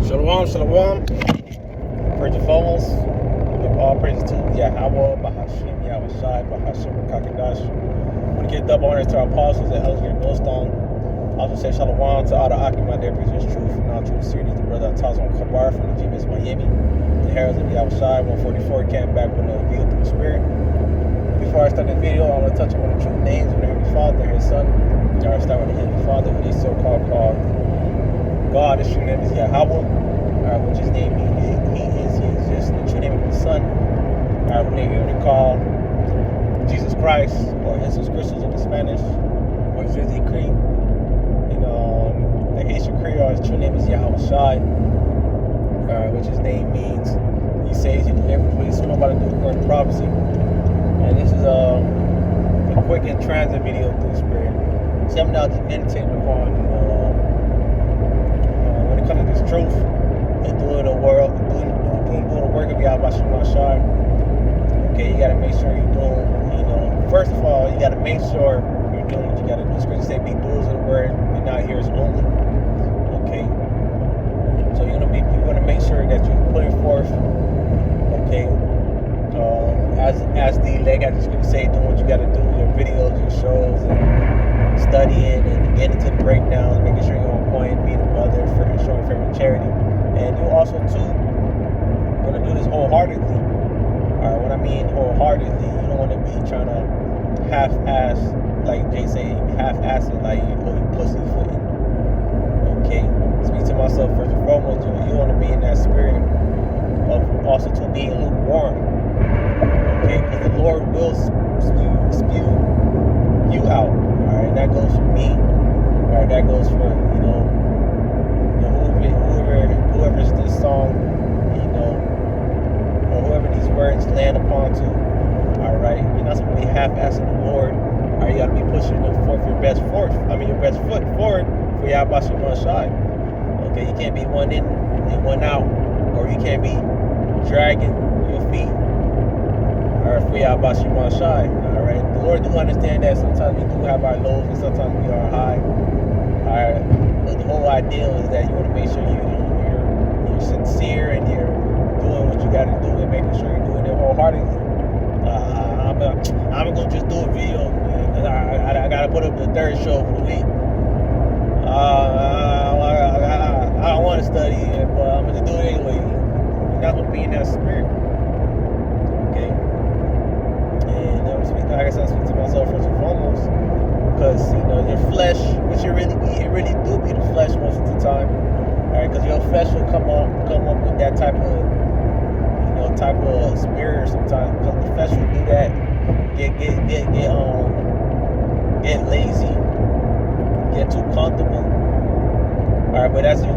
Shalom, shalom. First and foremost, give all praises to Yahweh, Bahashim, Yahweh Shai, Bahashim, Kakadash. I want to give double honors to our apostles and elders in Millstone. I also say shalom to all the Akim there, preachers truth from non-truth series. The brother Tazon Kabar from the GMS Miami. The heralds of Yahweh Shai, 144, came back with a view through the spirit. Before I start the video, I want to touch on one of the true names of the Heavenly Father and His Son. I start with the Heavenly Father, who they so-called God. His true name is Yahweh, which his name he is just the true name of his Son, who they usually call Jesus Christ or Jesus Christus in the Spanish, or Jesus Creed. The Haitian Creole, his true name is Yahweh Shai, which his name means He saves, He delivers, what He's about to do according to prophecy. And this is a quick and transit video through the Spirit. Something I'll just meditate upon, when it comes to this truth and doing the work of Yahweh Shai. Okay, you gotta make sure you're doing, first of all, you gotta make sure you're doing what you gotta do. Scripture say, be doers of the word and not hearers only. Okay, so you're gonna make sure that you're putting forth, okay, as the leg, as the scripture say, doing what you gotta do, your videos, your shows, and studying and getting into the breakdowns, making sure you're on point, being a mother, showing favorite charity. And you also too want to do this wholeheartedly. Alright, what I mean wholeheartedly, you don't want to be trying to half-ass, like Jay say, half-ass it, like you pussyfooting. Okay, speak to myself first and foremost. You want to be in that spirit of also to being lukewarm. Okay, because the Lord will spew you out. Alright, that goes for me. Alright, that goes for whoever's this song, or whoever these words land upon to. Alright, you're not supposed to be half-assing the Lord. Alright, you gotta be pushing your best foot forward for Yahweh Shai. Okay, you can't be one in and one out, or you can't be dragging your feet for Yahweh Shai. Alright, the Lord do understand that sometimes we do have our lows and sometimes we are high. Alright, but the whole ideal is that you want to make sure you're sincere and you're doing what you got to do and making sure you're doing it wholeheartedly. I'm gonna just do a video. I gotta put up the third show for the week. I don't want to study it, but I'm gonna do it anyway. You're not gonna be in that spirit. Okay. And like I said, I speak to myself first and foremost, because your flesh, which it really do be the flesh most of the time. Alright, because your flesh will come up with that type of spirit sometimes, because the flesh will do that, get lazy, get too comfortable. Alright, but that's your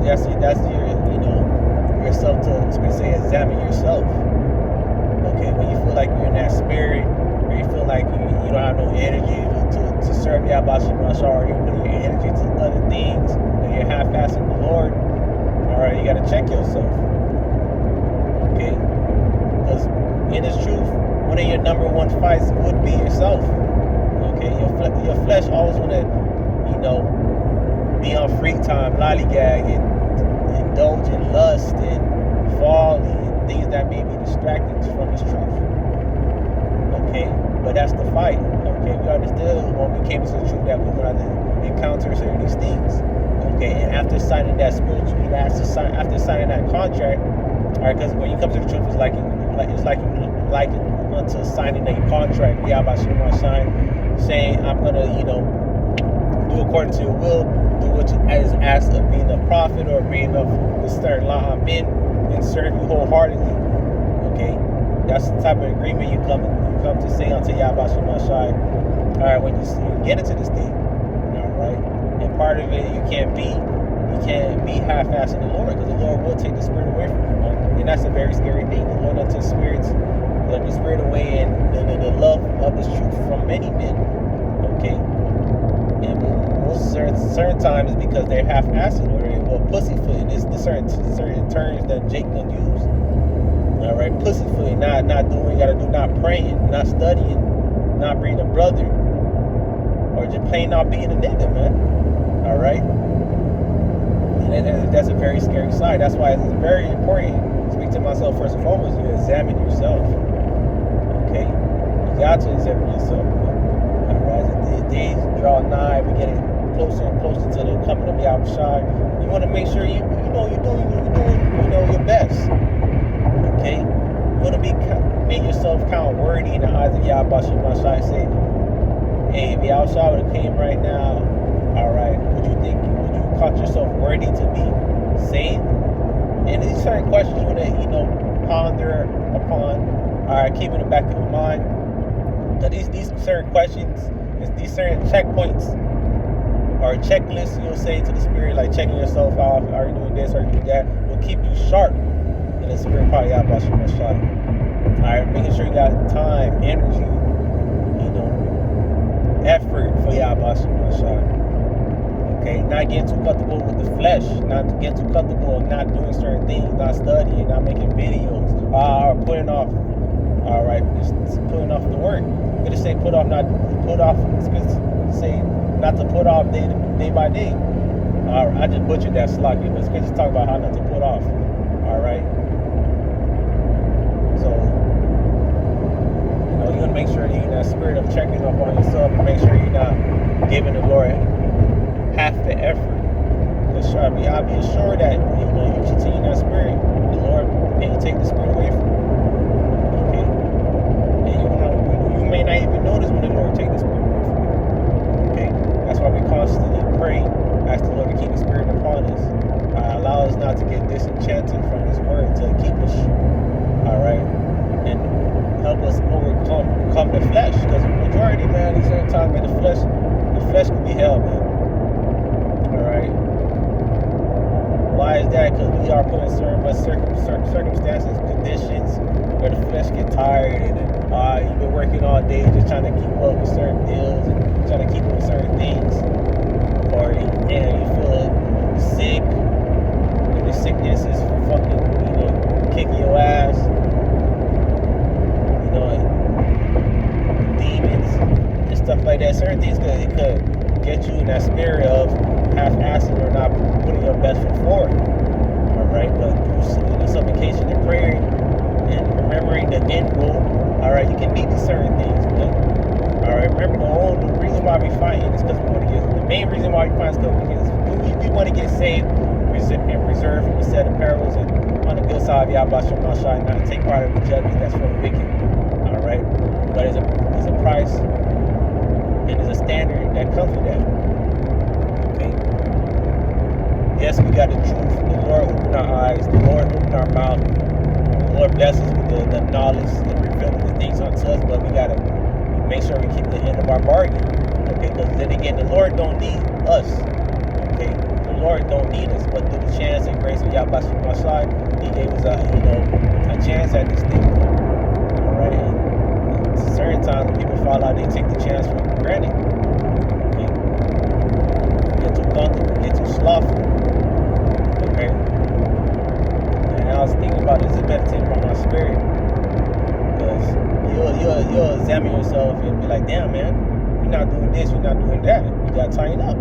yourself to say examine yourself. Okay, when you feel like you're in that spirit, or you feel like you don't have no energy to serve Yahweh Shai, or you're putting your energy to other things, and you're half-assing the Lord. Alright, you gotta check yourself. Okay? Because in this truth, one of your number one fights would be yourself. Okay? Your flesh always wanna, be on free time, lollygag, and indulge in lust and folly and things that may be distracting from this truth. Okay? But that's the fight. Okay? We understood when we came to the truth that we're gonna have to encounter certain of these things. Okay, and after signing that spiritual, after signing that contract, alright, because when you come to the truth, it's like unto signing a contract. Yahweh Shai saying, I'm gonna, do according to your will, do what is asked of being a prophet or being of the certain law men, and serve you wholeheartedly. Okay, that's the type of agreement you come to say unto Yahweh Shai. Alright, when you get into this thing, alright. And part of it, you can't be half-assing the Lord, because the Lord will take the spirit away from you, man. And that's a very scary thing. The Lord will take the spirit away and the love of His truth from many men. Okay, and most certain times it's because they're half-assing or they're pussyfooting. It's the certain terms that Jake done use. All right, pussyfooting, not doing what you gotta do, not praying, not studying, not being a brother, or just plain not being a nigga, man. Alright? And that's a very scary side. That's why it's very important. Speak to myself first and foremost. You examine yourself. Okay, you got to examine yourself. Alright, as the days draw nigh, we're getting closer and closer to the coming of Yahushua. You want to make sure you're doing your best. Okay, you want to make yourself count worthy in the eyes of Yahushua. Say, hey, if Yahushua would have came right now, all right, would you count yourself worthy to be saved? And these certain questions you want to, ponder upon. All right, keep it in the back of your mind. Now, these certain questions, these certain checkpoints or checklists, you'll say to the spirit, like checking yourself off. Are you doing this? Are you doing that? Will keep you sharp in the spirit part of Yahushua. All right, making sure you got time, energy, effort for Yahushua. Okay, not getting too comfortable with the flesh, not getting too comfortable not doing certain things, not studying, not making videos, or putting off. All right, just putting off the work. I'm gonna say put off, not put off. It's gonna say not to put off day by day. All right, I just butchered that sloppy, but it's just talk about how not to put off. All right, so you want to make sure you're in that spirit of checking up on yourself and make sure you're not giving the Lord half the effort. Because I'll be assured that you continue that spirit, the Lord may take the spirit away from you. Okay, and you may not even notice when the Lord take the spirit away from you. Okay, that's why we constantly pray, ask the Lord to keep the spirit upon us, allow us not to get disenchanted from His word, to keep us, all right, and help us overcome the flesh. Because the majority, man, these certain times, man, the flesh can be hell, man. Alright. Why is that? Because we are put in certain circumstances, conditions where the flesh get tired and you've been working all day just trying to keep up with certain deals and trying to keep up with certain things. Or you feel sick and the sickness is fucking, kicking your ass. Demons and stuff like that. Certain things could get you in that spirit of half-assing or not putting your best foot forward. Alright, but through supplication and prayer and remembering the end goal, alright, you can need these certain things, man. Alright, remember the reason why we fighting is because the main reason why we fight is because we want to get saved and preserved from the set of perils and on the good side of Yahushua and not take part of the judgment that's for the wicked. Alright, but there's a price and there's a standard that comes with that. Okay. Yes, we got the truth. The Lord opened our eyes. The Lord opened our mouth. The Lord blesses us with the knowledge and revealing the things unto us. But we gotta make sure we keep the end of our bargain. Okay, because then again, the Lord don't need us. Okay, the Lord don't need us. But through the chance and grace of Yahushua, He gave us a chance at this thing. All right. And certain times when people fall out, they take the chance for granted. Okay, get too comfortable, get too slothful. Okay, and I was thinking about this and meditating on my spirit, because you'll examine yourself and be like, damn, man, you're not doing this, you're not doing that. You gotta tighten up.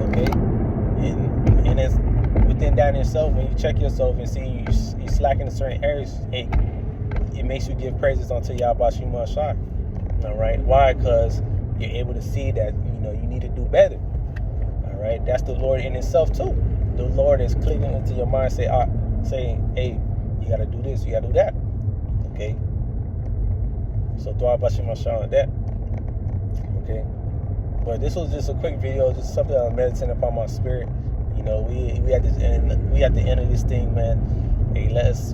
Okay, and it's within that in yourself. When you check yourself and see you slacking in certain areas, it makes you give praises unto Yahushua. All right, why? Because you're able to see that you need to do better. All right, that's the Lord in itself too. The Lord is clicking into your mind, saying, hey, you gotta do this, you gotta do that. Okay, so dua Yahushua on that. Okay, but this was just a quick video, just something that I'm meditating upon my spirit. We at the end of this thing, man. Hey, let us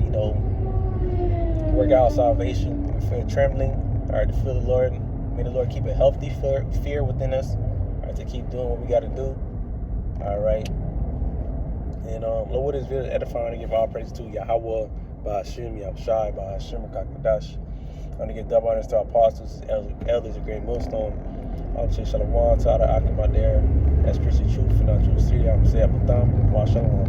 work out salvation with fear and trembling. All right, to feel the Lord. May the Lord keep a healthy fear within us. All right, to keep doing what we got to do. All right. And Lord, this video is edifying to give all praise to Yahweh, Ba'ashim, Yahushai, Ba'ashim, Kakadash. I want to give double honors to our apostles, elders, a great millstone. I want to say shalom to Ada Akim there. That's Christian truth and not true. I'm going to say Abatam. Wa shalom.